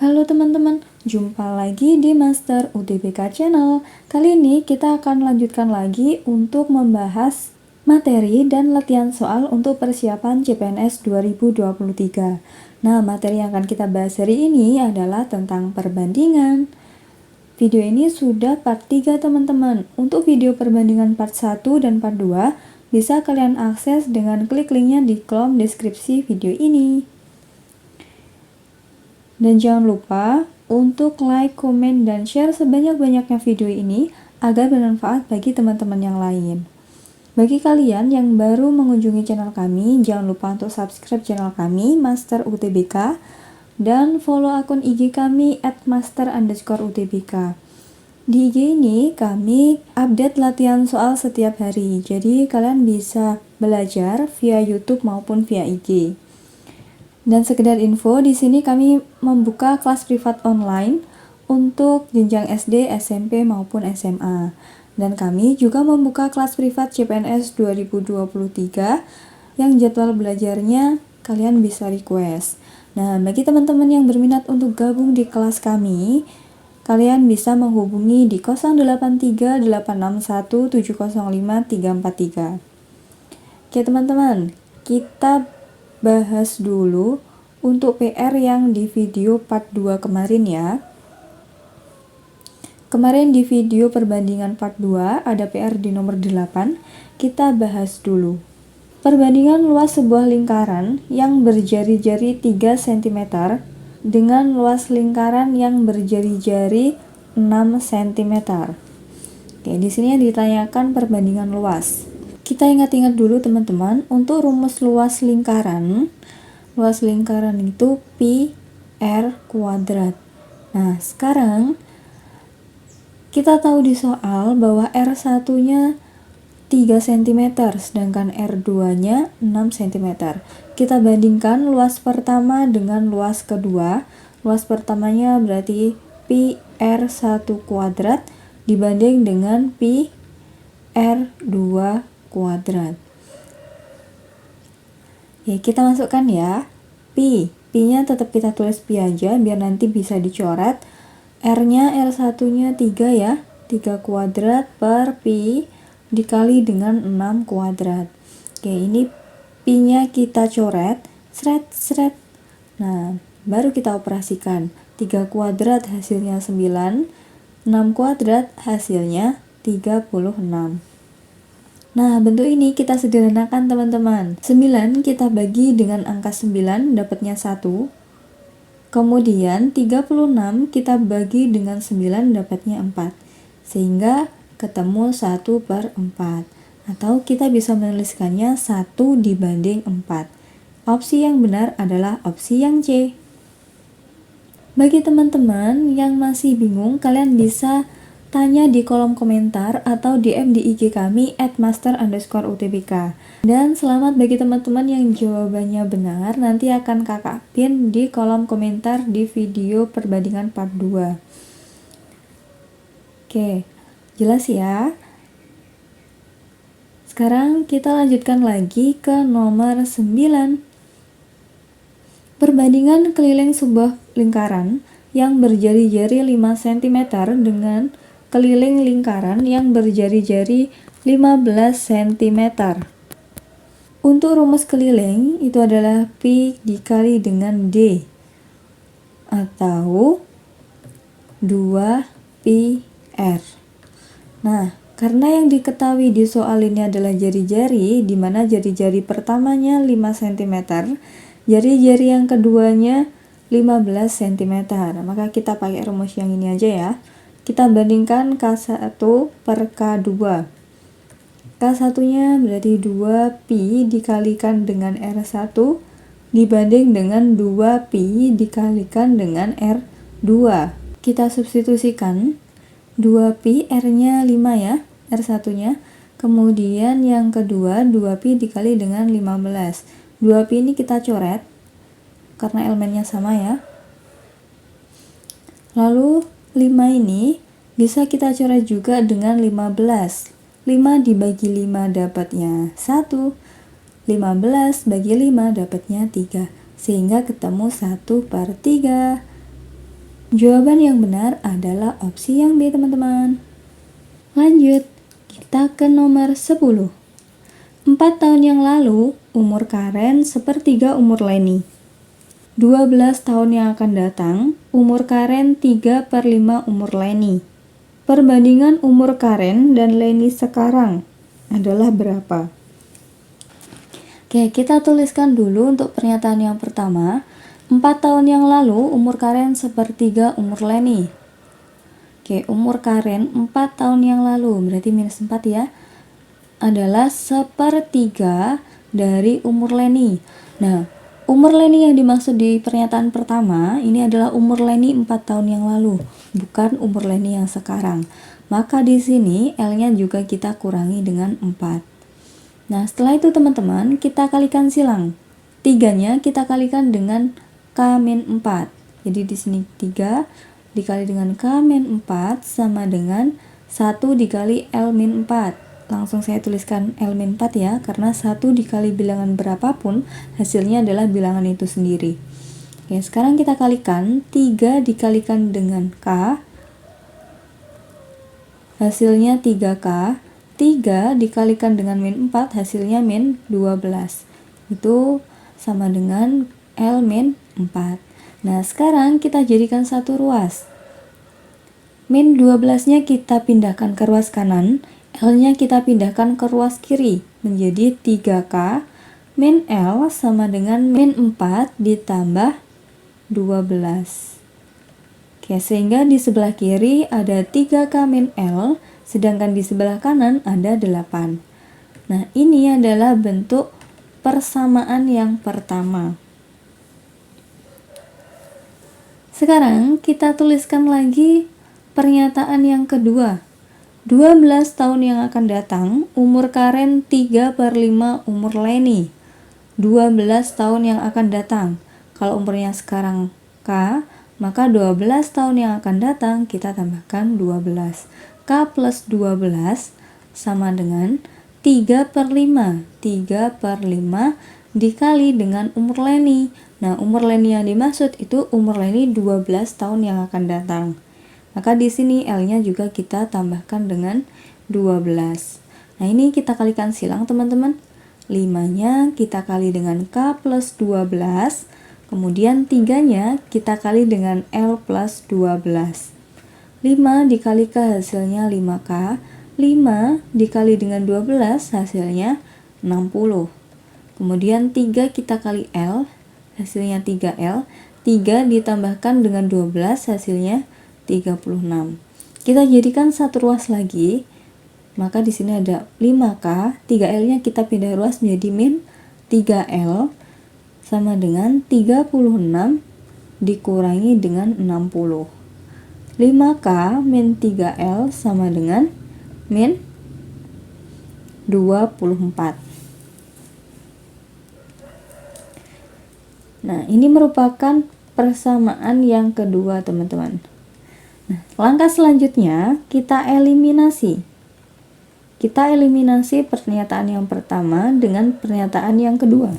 Halo teman-teman, jumpa lagi di Master UTBK Channel. Kali ini kita akan lanjutkan lagi untuk membahas materi dan latihan soal untuk persiapan CPNS 2023. Nah, materi yang akan kita bahas hari ini adalah tentang perbandingan. Video ini sudah part 3 teman-teman. Untuk video perbandingan part 1 dan part 2 bisa kalian akses dengan klik linknya di kolom deskripsi video ini. Dan jangan lupa untuk like, komen, dan share sebanyak-banyaknya video ini agar bermanfaat bagi teman-teman yang lain. Bagi kalian yang baru mengunjungi channel kami, jangan lupa untuk subscribe channel kami, Master UTBK, dan follow akun IG kami @master_utbk. Di IG ini kami update latihan soal setiap hari, jadi kalian bisa belajar via YouTube maupun via IG. Dan sekedar info, di sini kami membuka kelas privat online untuk jenjang SD, SMP maupun SMA. Dan kami juga membuka kelas privat CPNS 2023 yang jadwal belajarnya kalian bisa request. Nah, bagi teman-teman yang berminat untuk gabung di kelas kami, kalian bisa menghubungi di 083 861 705 343. Oke teman-teman, kita bahas dulu untuk PR yang di video part 2 kemarin ya. Kemarin di video perbandingan part 2 ada PR di nomor 8. Kita bahas dulu. Perbandingan luas sebuah lingkaran yang berjari-jari 3 cm dengan luas lingkaran yang berjari-jari 6 cm. Oke, di sini ditanyakan perbandingan luas. Kita ingat-ingat dulu teman-teman, untuk rumus luas lingkaran itu pi r kuadrat. Nah, sekarang kita tahu di soal bahwa R1-nya 3 cm, sedangkan R2-nya 6 cm. Kita bandingkan luas pertama dengan luas kedua. Luas pertamanya berarti pi R1 kuadrat dibanding dengan pi R2 kuadrat. Ya, kita masukkan ya. Pi-nya tetap kita tulis pi aja biar nanti bisa dicoret. R-nya R1-nya 3 ya. 3 kuadrat per pi dikali dengan 6 kuadrat. Oke, ini pi-nya kita coret. Sret. Nah, baru kita operasikan. 3 kuadrat hasilnya 9. 6 kuadrat hasilnya 36. Nah, bentuk ini kita sederhanakan teman-teman. 9 kita bagi dengan angka 9, dapatnya 1. Kemudian 36 kita bagi dengan 9, dapatnya 4. Sehingga ketemu 1/4. Atau kita bisa menuliskannya 1 dibanding 4. Opsi yang benar adalah opsi yang C. Bagi teman-teman yang masih bingung, kalian bisa tanya di kolom komentar atau DM di IG kami @master_utbk. Dan selamat bagi teman-teman yang jawabannya benar, nanti akan kakak pin di kolom komentar di video perbandingan part 2. Oke, jelas ya? Sekarang kita lanjutkan lagi ke nomor 9. Perbandingan keliling sebuah lingkaran yang berjari-jari 5 cm dengan keliling lingkaran yang berjari-jari 15 cm. Untuk rumus keliling itu adalah pi dikali dengan d atau 2pi r. Nah, karena yang diketahui di soal ini adalah jari-jari, di mana jari-jari pertamanya 5 cm, jari-jari yang keduanya 15 cm. Maka kita pakai rumus yang ini aja ya. Kita bandingkan K1 per K2. K1-nya berarti 2pi dikalikan dengan R1 dibanding dengan 2pi dikalikan dengan R2. Kita substitusikan 2pi, R-nya 5 ya, R1-nya. Kemudian yang kedua 2pi dikali dengan 15. 2pi ini kita coret karena elemennya sama ya. Lalu 5 ini bisa kita coret juga dengan 15. 5 dibagi 5 dapatnya 1. 15 bagi 5 dapatnya 3. Sehingga ketemu 1/3. Jawaban yang benar adalah opsi yang B, teman-teman. Lanjut, kita ke nomor 10. 4 tahun yang lalu, umur Karen sepertiga umur Leni. 12 tahun yang akan datang, umur Karen 3/5 umur Leni. Perbandingan umur Karen dan Leni sekarang adalah berapa? Oke, kita tuliskan dulu untuk pernyataan yang pertama. 4 tahun yang lalu, umur Karen sepertiga umur Leni. Oke, umur Karen 4 tahun yang lalu, berarti minus 4 ya, adalah sepertiga dari umur Leni. Nah, umur Leni yang dimaksud di pernyataan pertama, ini adalah umur Leni 4 tahun yang lalu, bukan umur Leni yang sekarang. Maka di sini L-nya juga kita kurangi dengan 4. Nah, setelah itu teman-teman, kita kalikan silang. 3-nya kita kalikan dengan K-4. Jadi di sini 3 dikali dengan K-4 sama dengan 1 dikali L-4. Langsung saya tuliskan L-4 ya, karena 1 dikali bilangan berapapun, hasilnya adalah bilangan itu sendiri. Oke, sekarang kita kalikan. 3 dikalikan dengan K, hasilnya 3K. 3 dikalikan dengan min 4, hasilnya min 12. Itu sama dengan L min 4. Nah, sekarang kita jadikan satu ruas. Min 12-nya kita pindahkan ke ruas kanan, L-nya kita pindahkan ke ruas kiri, menjadi 3K min L sama dengan min 4 ditambah 12. Oke, sehingga di sebelah kiri ada 3K min L, sedangkan di sebelah kanan ada 8. Nah, ini adalah bentuk persamaan yang pertama. Sekarang kita tuliskan lagi pernyataan yang kedua. 12 tahun yang akan datang, umur Karen 3/5 umur Leni. 12 tahun yang akan datang. Kalau umurnya sekarang K, maka 12 tahun yang akan datang kita tambahkan 12. K plus 12 sama dengan 3/5. 3/5 dikali dengan umur Leni. Nah, umur Leni yang dimaksud itu umur Leni 12 tahun yang akan datang. Maka di sini L-nya juga kita tambahkan dengan 12. Nah, ini kita kalikan silang teman-teman. 5-nya kita kali dengan K plus 12. Kemudian 3-nya kita kali dengan L plus 12. 5 dikali K hasilnya 5K. 5 dikali dengan 12 hasilnya 60. Kemudian 3 kita kali L, hasilnya 3L. 3 ditambahkan dengan 12 hasilnya 36. Kita jadikan satu ruas lagi. Maka di sini ada 5K, 3L-nya kita pindah ruas menjadi min 3L sama dengan 36 dikurangi dengan 60. 5K min 3L sama dengan min 24. Nah, ini merupakan persamaan yang kedua, teman-teman. Nah, langkah selanjutnya kita eliminasi. Kita eliminasi pernyataan yang pertama dengan pernyataan yang kedua.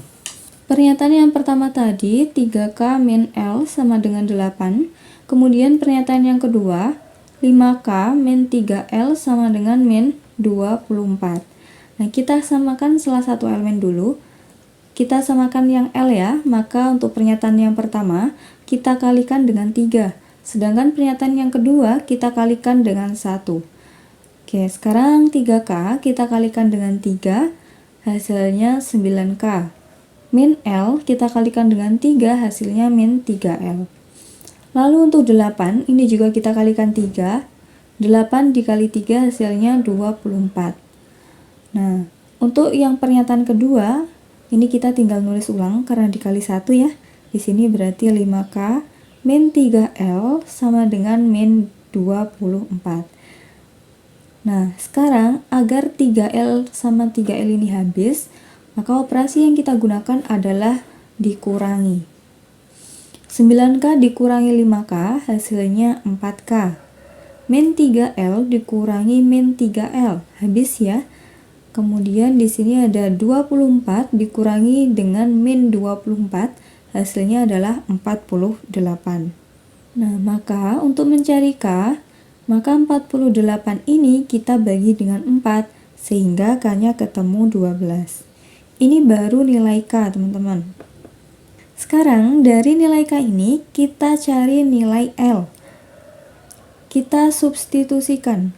Pernyataan yang pertama tadi 3K min L sama dengan 8. Kemudian pernyataan yang kedua 5K min 3L sama dengan min 24. Nah, kita samakan salah satu elemen dulu. Kita samakan yang L ya, maka untuk pernyataan yang pertama kita kalikan dengan 3. Sedangkan pernyataan yang kedua kita kalikan dengan 1. Oke, sekarang 3K kita kalikan dengan 3, hasilnya 9K. Min L kita kalikan dengan 3, hasilnya min 3L. Lalu untuk 8, ini juga kita kalikan 3. 8 dikali 3 hasilnya 24. Nah, untuk yang pernyataan kedua, ini kita tinggal nulis ulang karena dikali 1 ya. Di sini berarti 5K min 3L sama dengan min 24. Nah, sekarang agar 3L sama 3L ini habis, maka operasi yang kita gunakan adalah dikurangi. 9K dikurangi 5K, hasilnya 4K. Min 3L dikurangi min 3L, habis ya. Kemudian di sini ada 24 dikurangi dengan min 24, hasilnya adalah 48. Nah, maka untuk mencari K, maka 48 ini kita bagi dengan 4, sehingga K-nya ketemu 12. Ini baru nilai K, teman-teman. Sekarang, dari nilai K ini, kita cari nilai L. Kita substitusikan.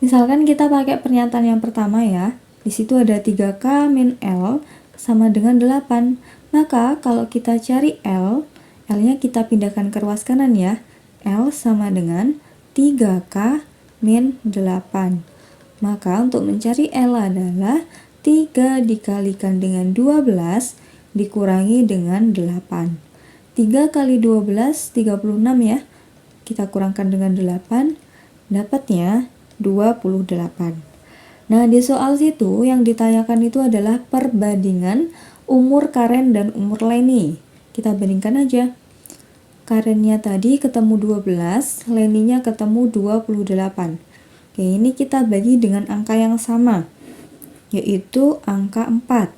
Misalkan kita pakai pernyataan yang pertama ya. Di situ ada 3K min L sama dengan 8. Maka kalau kita cari L, L-nya kita pindahkan ke ruas kanan ya. L sama dengan 3K min 8. Maka untuk mencari L adalah 3 dikalikan dengan 12 dikurangi dengan 8. 3 kali 12, 36 ya. Kita kurangkan dengan 8, dapatnya 28. Nah, di soal situ yang ditanyakan itu adalah perbandingan umur Karen dan umur Leni. Kita bandingkan aja. Karennya tadi ketemu 12, Leninya ketemu 28. Oke, ini kita bagi dengan angka yang sama, yaitu angka 4.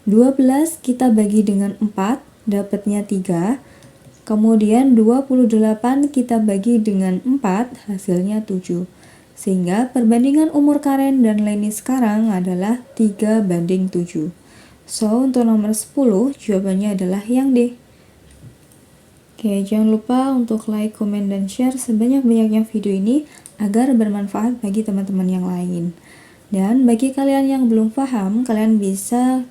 12 kita bagi dengan 4, dapatnya 3. Kemudian 28 kita bagi dengan 4, hasilnya 7. Sehingga perbandingan umur Karen dan Leni sekarang adalah 3:7. So, untuk nomor 10, jawabannya adalah yang D. Oke, jangan lupa untuk like, komen, dan share sebanyak-banyaknya video ini agar bermanfaat bagi teman-teman yang lain. Dan bagi kalian yang belum paham, kalian bisa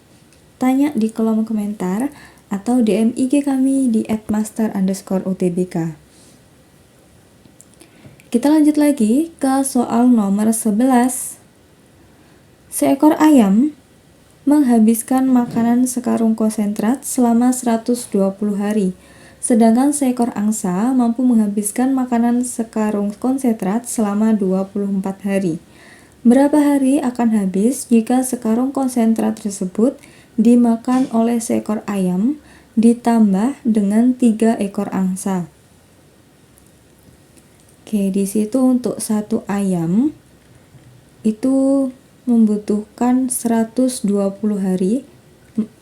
tanya di kolom komentar atau DM IG kami di @master_utbk. Kita lanjut lagi ke soal nomor 11. Seekor ayam menghabiskan makanan sekarung konsentrat selama 120 hari. Sedangkan seekor angsa mampu menghabiskan makanan sekarung konsentrat selama 24 hari. Berapa hari akan habis jika sekarung konsentrat tersebut dimakan oleh seekor ayam ditambah dengan 3 ekor angsa? Oke, di situ untuk satu ayam itu membutuhkan 120 hari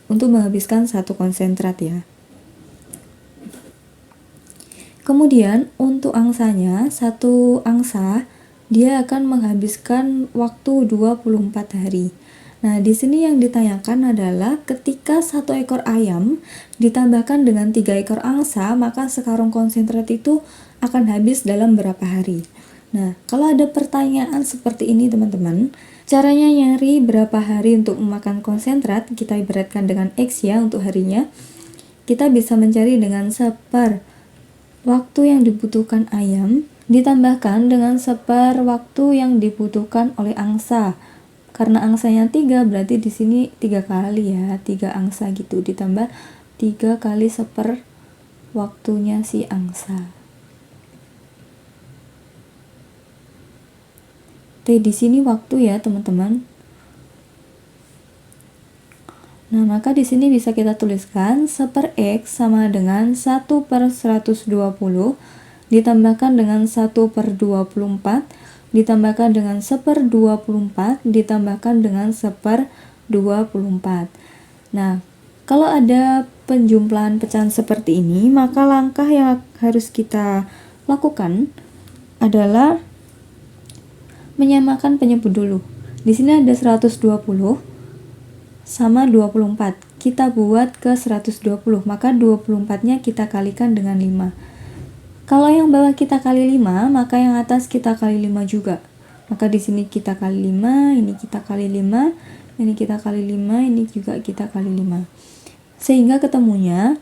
untuk menghabiskan satu konsentrat ya. Kemudian untuk angsanya, satu angsa dia akan menghabiskan waktu 24 hari. Nah, di sini yang ditanyakan adalah ketika satu ekor ayam ditambahkan dengan 3 ekor angsa, maka sekarung konsentrat itu akan habis dalam berapa hari. Nah, kalau ada pertanyaan seperti ini teman-teman, caranya nyari berapa hari untuk memakan konsentrat, kita ibaratkan dengan X ya untuk harinya. Kita bisa mencari dengan seper waktu yang dibutuhkan ayam ditambahkan dengan seper waktu yang dibutuhkan oleh angsa. Karena angsanya 3, berarti di sini 3 kali ya, 3 angsa gitu, ditambah 3 kali seper waktunya si angsa. T di sini waktu ya, teman-teman. Nah, maka di sini bisa kita tuliskan seper X sama dengan 1/120 ditambahkan dengan 1/24 ditambahkan dengan 1/24 ditambahkan dengan 1/24. Nah, kalau ada penjumlahan pecahan seperti ini, maka langkah yang harus kita lakukan adalah menyamakan penyebut dulu. Di sini ada 120 sama 24. Kita buat ke 120, maka 24-nya kita kalikan dengan 5. Kalau yang bawah kita kali 5, maka yang atas kita kali 5 juga. Maka di sini kita kali 5, ini kita kali 5, ini kita kali 5, ini juga kita kali 5. Sehingga ketemunya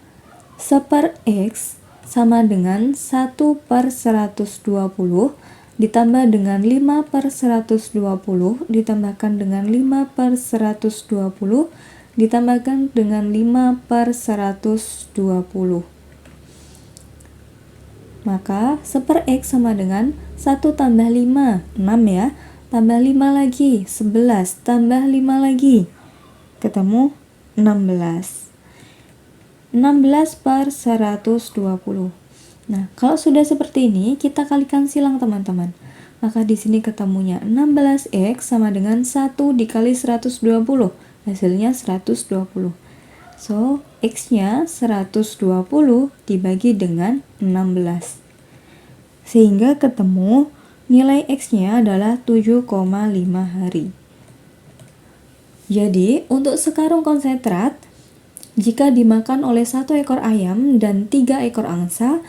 seper X sama dengan 1/120 ditambah dengan 5/120 ditambahkan dengan 5/120 ditambahkan dengan 5/120. Maka seper X sama dengan 1 tambah 5, 6 ya. Tambah 5 lagi, 11. Tambah 5 lagi, ketemu 16. 16/120. Nah, kalau sudah seperti ini, kita kalikan silang teman-teman. Maka di sini ketemunya 16X sama dengan 1 dikali 120. Hasilnya 120. So, X-nya 120 dibagi dengan 16. Sehingga ketemu nilai X-nya adalah 7,5 hari. Jadi, untuk sekarung konsentrat, jika dimakan oleh 1 ekor ayam dan 3 ekor angsa,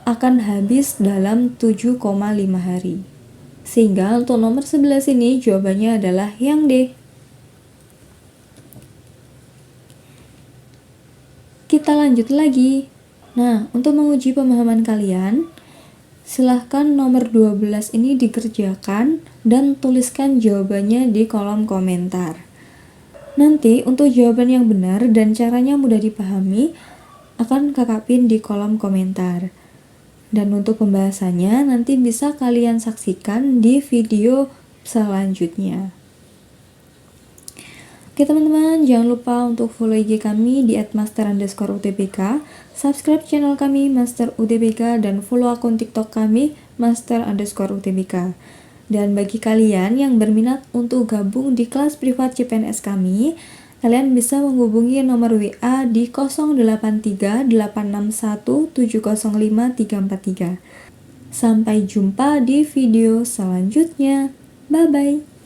akan habis dalam 7,5 hari. Sehingga untuk nomor 11 ini jawabannya adalah yang D. Kita lanjut lagi. Nah, untuk menguji pemahaman kalian, silahkan nomor 12 ini dikerjakan dan tuliskan jawabannya di kolom komentar. Nanti untuk jawaban yang benar dan caranya mudah dipahami akan Kakak pin di kolom komentar. Dan untuk pembahasannya nanti bisa kalian saksikan di video selanjutnya. Oke teman-teman, jangan lupa untuk follow IG kami di @master_utbk, subscribe channel kami Master UTBK, dan follow akun TikTok kami Master_UTBK. Dan bagi kalian yang berminat untuk gabung di kelas privat CPNS kami, kalian bisa menghubungi nomor WA di 083861705343. Sampai jumpa di video selanjutnya. Bye-bye.